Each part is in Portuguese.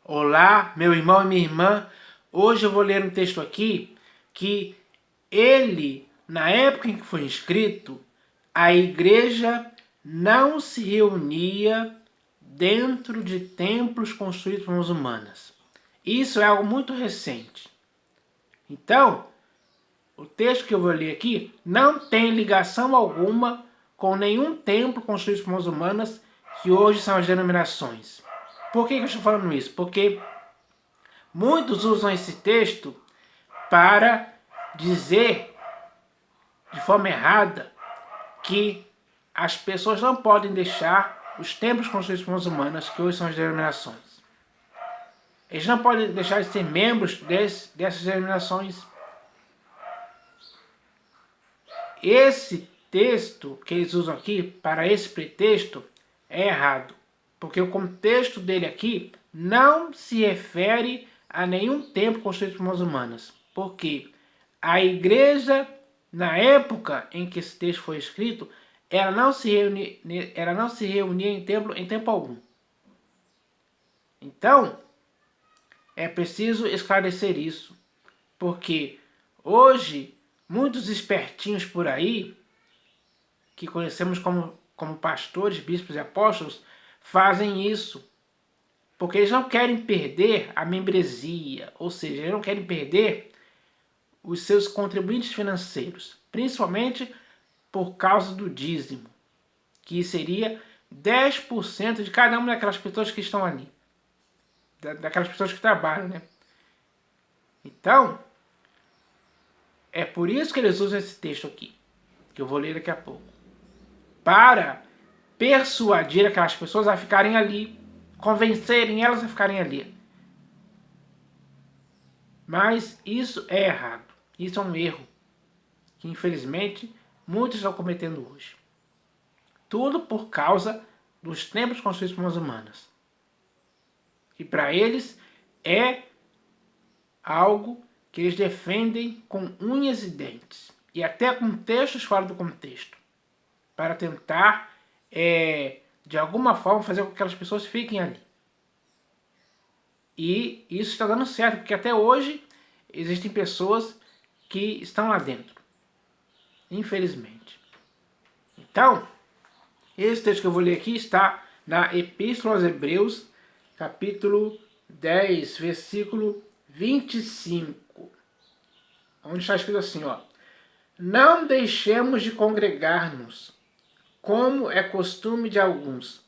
Olá, meu irmão e minha irmã. Hoje eu vou ler um texto aqui que na época em que foi escrito, a igreja não se reunia dentro de templos construídos por mãos humanas. Isso é algo muito recente. Então, o texto que eu vou ler aqui não tem ligação alguma com nenhum templo construído por mãos humanas que hoje são as denominações. Por que eu estou falando isso? Porque muitos usam esse texto para dizer de forma errada que as pessoas não podem deixar os templos construídos por mãos humanas, que hoje são as denominações. Eles não podem deixar de ser membros dessas denominações. Esse texto que eles usam aqui para esse pretexto é errado, porque o contexto dele aqui não se refere a nenhum templo construído por mãos humanas, porque a igreja, na época em que esse texto foi escrito, ela não se reunia em tempo algum. Então, é preciso esclarecer isso, porque hoje muitos espertinhos por aí, que conhecemos como pastores, bispos e apóstolos, fazem isso, porque eles não querem perder a membresia, ou seja, eles não querem perder os seus contribuintes financeiros, principalmente por causa do dízimo, que seria 10% de cada uma daquelas pessoas que estão ali, daquelas pessoas que trabalham, né? Então, é por isso que eles usam esse texto aqui, que eu vou ler daqui a pouco, para persuadir aquelas pessoas a ficarem ali, convencerem elas a ficarem ali. Mas isso é errado, isso é um erro, que infelizmente muitos estão cometendo hoje. Tudo por causa dos templos construídos por mãos humanas. E para eles é algo que eles defendem com unhas e dentes. E até com textos fora do contexto. Para tentar, de alguma forma, fazer com que aquelas pessoas fiquem ali. E isso está dando certo, porque até hoje existem pessoas que estão lá dentro. Infelizmente. Então, esse texto que eu vou ler aqui está na Epístola aos Hebreus, capítulo 10, versículo 25. Onde está escrito assim, ó: não deixemos de congregar-nos, como é costume de alguns.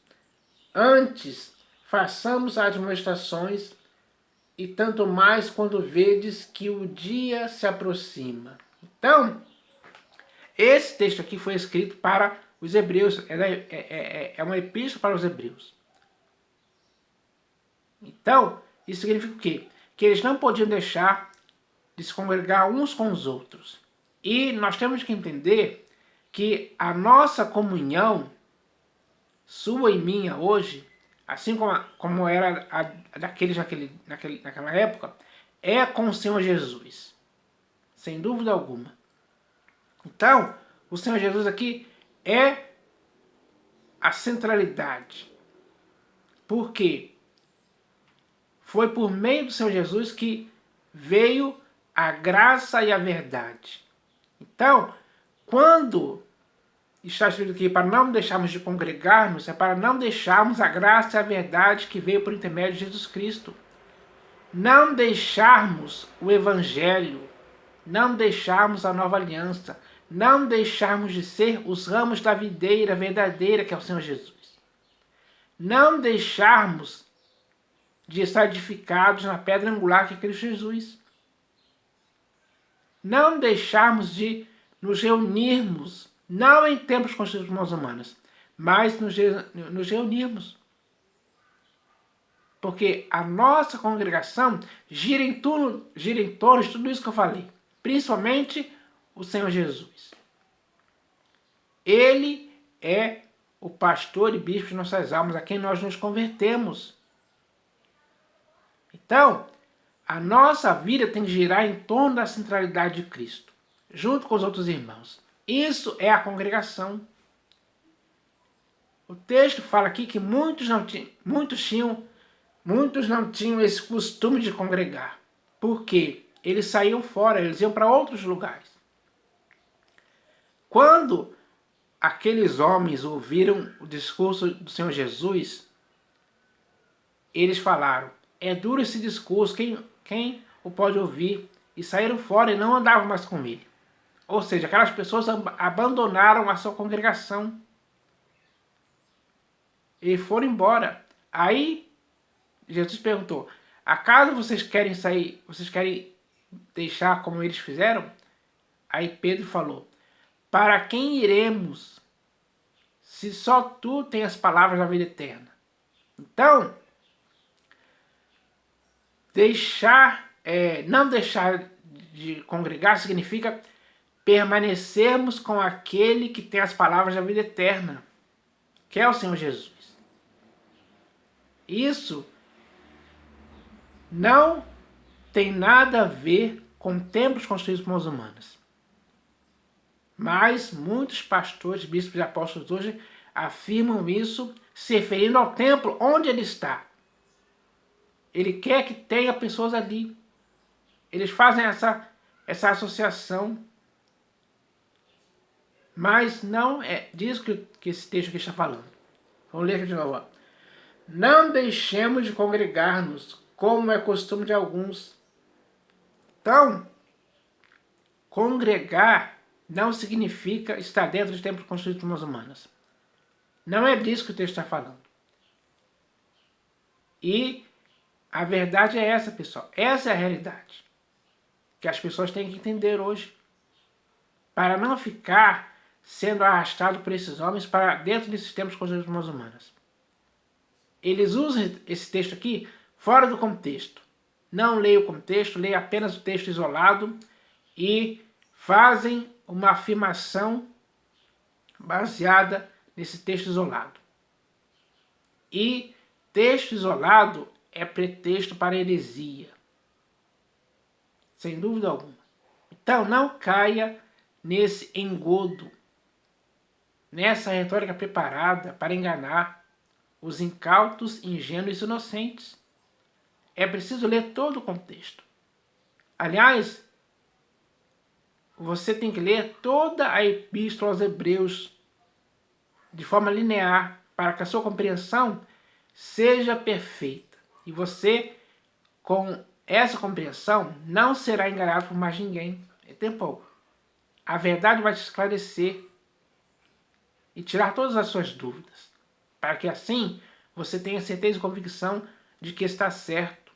Antes, façamos admoestações, e tanto mais quando vedes que o dia se aproxima. Então, esse texto aqui foi escrito para os hebreus, é uma epístola para os hebreus. Então, isso significa o quê? Que eles não podiam deixar de se congregar uns com os outros. E nós temos que entender que a nossa comunhão, sua e minha hoje, assim como era a daqueles naquela época, é com o Senhor Jesus. Sem dúvida alguma. Então, o Senhor Jesus aqui é a centralidade. Por quê? Foi por meio do Senhor Jesus que veio a graça e a verdade. Então, quando está escrito aqui para não deixarmos de congregar-nos, é para não deixarmos a graça e a verdade que veio por intermédio de Jesus Cristo. Não deixarmos o Evangelho, não deixarmos a nova aliança, não deixarmos de ser os ramos da videira verdadeira que é o Senhor Jesus. Não deixarmos de estar edificados na pedra angular que é Cristo Jesus. Não deixarmos de nos reunirmos, não em templos construídos por mãos humanas, mas nos reunirmos. Porque a nossa congregação gira em torno de tudo isso que eu falei. Principalmente o Senhor Jesus. Ele é o pastor e bispo de nossas almas, a quem nós nos convertemos. Então, a nossa vida tem que girar em torno da centralidade de Cristo, junto com os outros irmãos. Isso é a congregação. O texto fala aqui que muitos tinham muitos não tinham esse costume de congregar. Por quê? Eles saíam fora, eles iam para outros lugares. Quando aqueles homens ouviram o discurso do Senhor Jesus, eles falaram, é duro esse discurso, quem o pode ouvir? E saíram fora e não andavam mais com ele. Ou seja, aquelas pessoas abandonaram a sua congregação e foram embora. Aí Jesus perguntou, acaso vocês querem sair, vocês querem deixar como eles fizeram? Aí Pedro falou, para quem iremos, se só tu tens as palavras da vida eterna? Então, não deixar de congregar significa permanecermos com aquele que tem as palavras da vida eterna, que é o Senhor Jesus. Isso não tem nada a ver com templos construídos por mãos humanas. Mas muitos pastores, bispos e apóstolos hoje afirmam isso, se referindo ao templo onde ele está. Ele quer que tenha pessoas ali. Eles fazem essa associação. Mas não é disso que esse texto aqui está falando. Vamos ler aqui de novo. Ó. Não deixemos de congregar-nos, como é costume de alguns. Então, congregar não significa estar dentro de templos construídos por mãos humanas. Não é disso que o texto está falando. E a verdade é essa, pessoal. Essa é a realidade que as pessoas têm que entender hoje. Para não ficar sendo arrastado por esses homens para dentro desses templos construídos por mãos humanas. Eles usam esse texto aqui fora do contexto. Não leia o contexto, leia apenas o texto isolado e fazem uma afirmação baseada nesse texto isolado. E texto isolado é pretexto para heresia. Sem dúvida alguma. Então não caia nesse engodo, nessa retórica preparada para enganar os incautos, ingênuos e inocentes. É preciso ler todo o contexto. Aliás, você tem que ler toda a Epístola aos Hebreus de forma linear, para que a sua compreensão seja perfeita. E você, com essa compreensão, não será enganado por mais ninguém. É tempo. A verdade vai te esclarecer e tirar todas as suas dúvidas, para que assim você tenha certeza e convicção de que está certo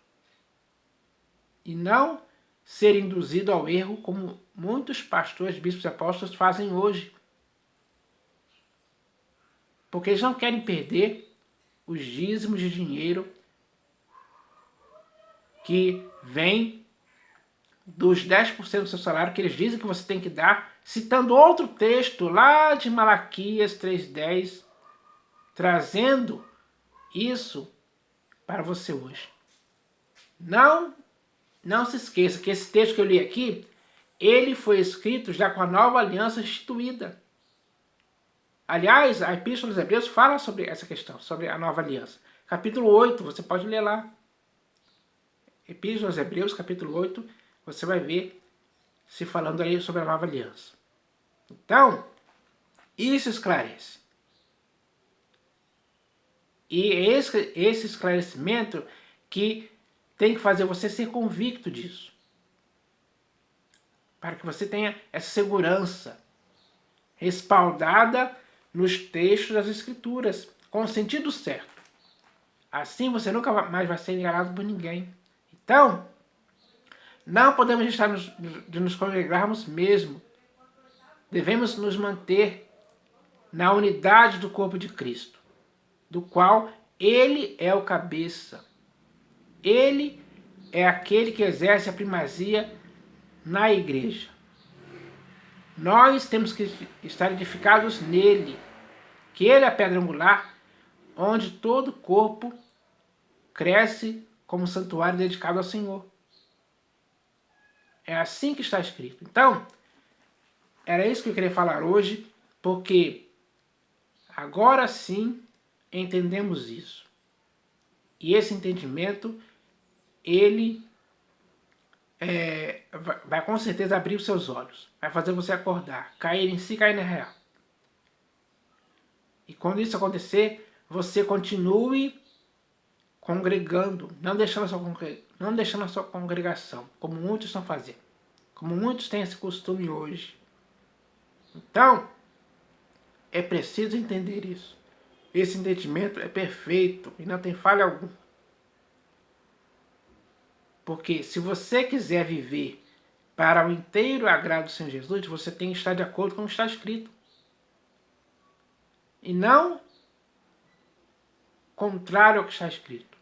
e não ser induzido ao erro como muitos pastores, bispos e apóstolos fazem hoje. Porque eles não querem perder os dízimos de dinheiro que vem dos 10% do seu salário que eles dizem que você tem que dar, citando outro texto lá de Malaquias 3:10, trazendo isso para você hoje. Não se esqueça que esse texto que eu li aqui, ele foi escrito já com a nova aliança instituída. Aliás, a Epístola dos Hebreus fala sobre essa questão, sobre a nova aliança. Capítulo 8, você pode ler lá. Epístola dos Hebreus, capítulo 8, você vai ver se falando aí sobre a nova aliança. Então, isso esclarece. E é esse esclarecimento que tem que fazer você ser convicto disso. Para que você tenha essa segurança respaldada nos textos das Escrituras, com o sentido certo. Assim você nunca mais vai ser enganado por ninguém. Então, não podemos deixar de nos congregarmos mesmo. Devemos nos manter na unidade do corpo de Cristo, do qual Ele é o cabeça. Ele é aquele que exerce a primazia na igreja. Nós temos que estar edificados nele, que ele é a pedra angular, onde todo o corpo cresce como santuário dedicado ao Senhor. É assim que está escrito. Então, era isso que eu queria falar hoje, porque agora sim entendemos isso. E esse entendimento, ele vai com certeza abrir os seus olhos, vai fazer você acordar, cair em si, cair na real. E quando isso acontecer, você continue congregando, não deixando a sua congregação, como muitos estão fazendo, como muitos têm esse costume hoje. Então, é preciso entender isso. Esse entendimento é perfeito e não tem falha alguma. Porque se você quiser viver para o inteiro agrado do Senhor Jesus, você tem que estar de acordo com o que está escrito. E não contrário ao que está escrito.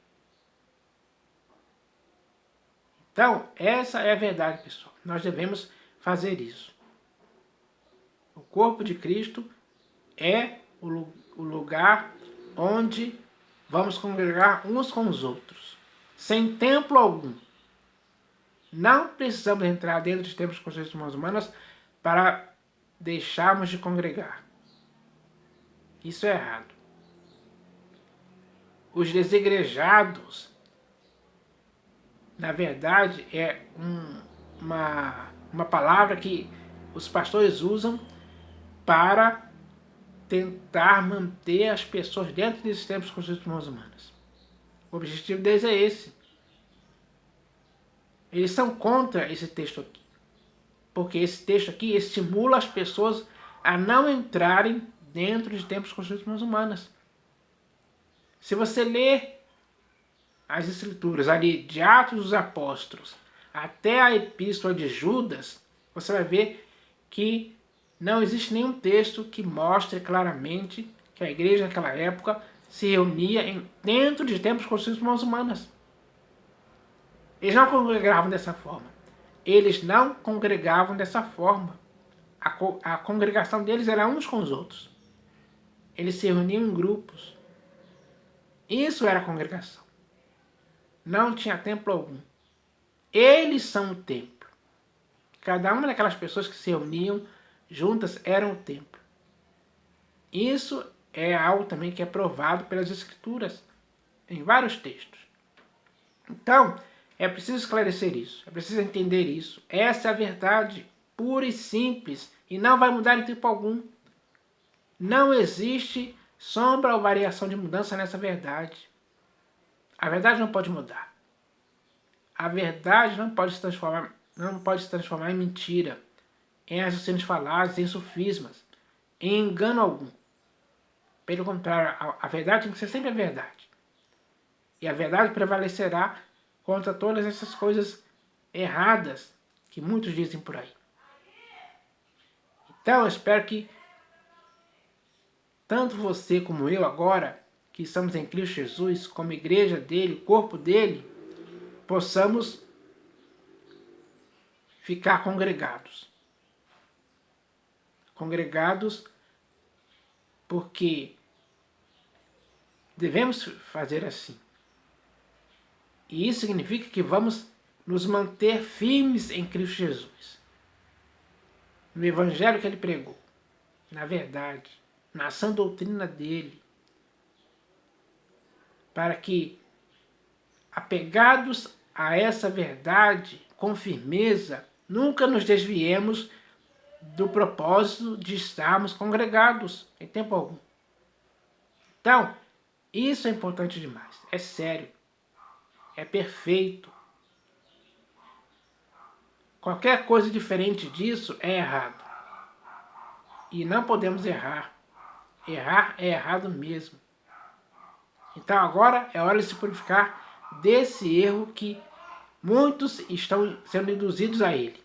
Então, essa é a verdade, pessoal. Nós devemos fazer isso. O corpo de Cristo é o lugar onde vamos congregar uns com os outros, sem templo algum. Não precisamos entrar dentro dos templos construídos por mãos humanas para deixarmos de congregar. Isso é errado. Os desigrejados, na verdade, é uma palavra que os pastores usam para tentar manter as pessoas dentro desses templos construídos por mãos humanas. O objetivo deles é esse. Eles são contra esse texto aqui. Porque esse texto aqui estimula as pessoas a não entrarem dentro de templos construídos por mãos humanas. Se você ler as escrituras ali de Atos dos Apóstolos até a Epístola de Judas, você vai ver que não existe nenhum texto que mostre claramente que a igreja naquela época se reunia dentro de templos construídos por mãos humanas. Eles não congregavam dessa forma. Eles não congregavam dessa forma. A congregação deles era uns com os outros. Eles se reuniam em grupos. Isso era a congregação. Não tinha templo algum. Eles são o templo. Cada uma daquelas pessoas que se reuniam juntas eram o templo. Isso é algo também que é provado pelas Escrituras, em vários textos. Então, é preciso esclarecer isso, é preciso entender isso. Essa é a verdade pura e simples e não vai mudar em tempo algum. Não existe sombra ou variação de mudança nessa verdade. A verdade não pode mudar. A verdade não pode se transformar em mentira, em raciocínios falados, em sofismas, em engano algum. Pelo contrário, a verdade tem que ser sempre a verdade. E a verdade prevalecerá contra todas essas coisas erradas que muitos dizem por aí. Então, eu espero que tanto você como eu agora, que estamos em Cristo Jesus, como igreja dele, corpo dele, possamos ficar congregados. Congregados porque devemos fazer assim. E isso significa que vamos nos manter firmes em Cristo Jesus. No evangelho que ele pregou, na verdade, na sã doutrina dele, para que, apegados a essa verdade com firmeza, nunca nos desviemos do propósito de estarmos congregados em tempo algum. Então, isso é importante demais, é sério, é perfeito. Qualquer coisa diferente disso é errado. E não podemos errar. Errar é errado mesmo. Então agora é hora de se purificar desse erro que muitos estão sendo induzidos a ele.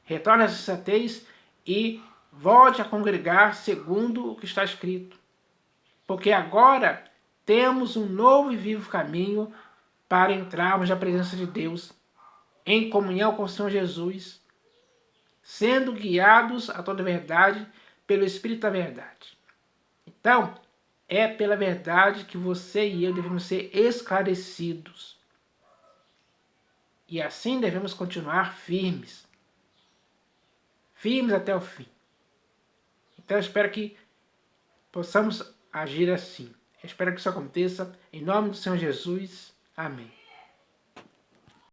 Retorne à sensatez e volte a congregar segundo o que está escrito. Porque agora temos um novo e vivo caminho para entrarmos na presença de Deus, em comunhão com o Senhor Jesus, sendo guiados a toda a verdade pelo Espírito da verdade. Então, é pela verdade que você e eu devemos ser esclarecidos. E assim devemos continuar firmes. Firmes até o fim. Então eu espero que possamos agir assim. Espero que isso aconteça. Em nome do Senhor Jesus. Amém.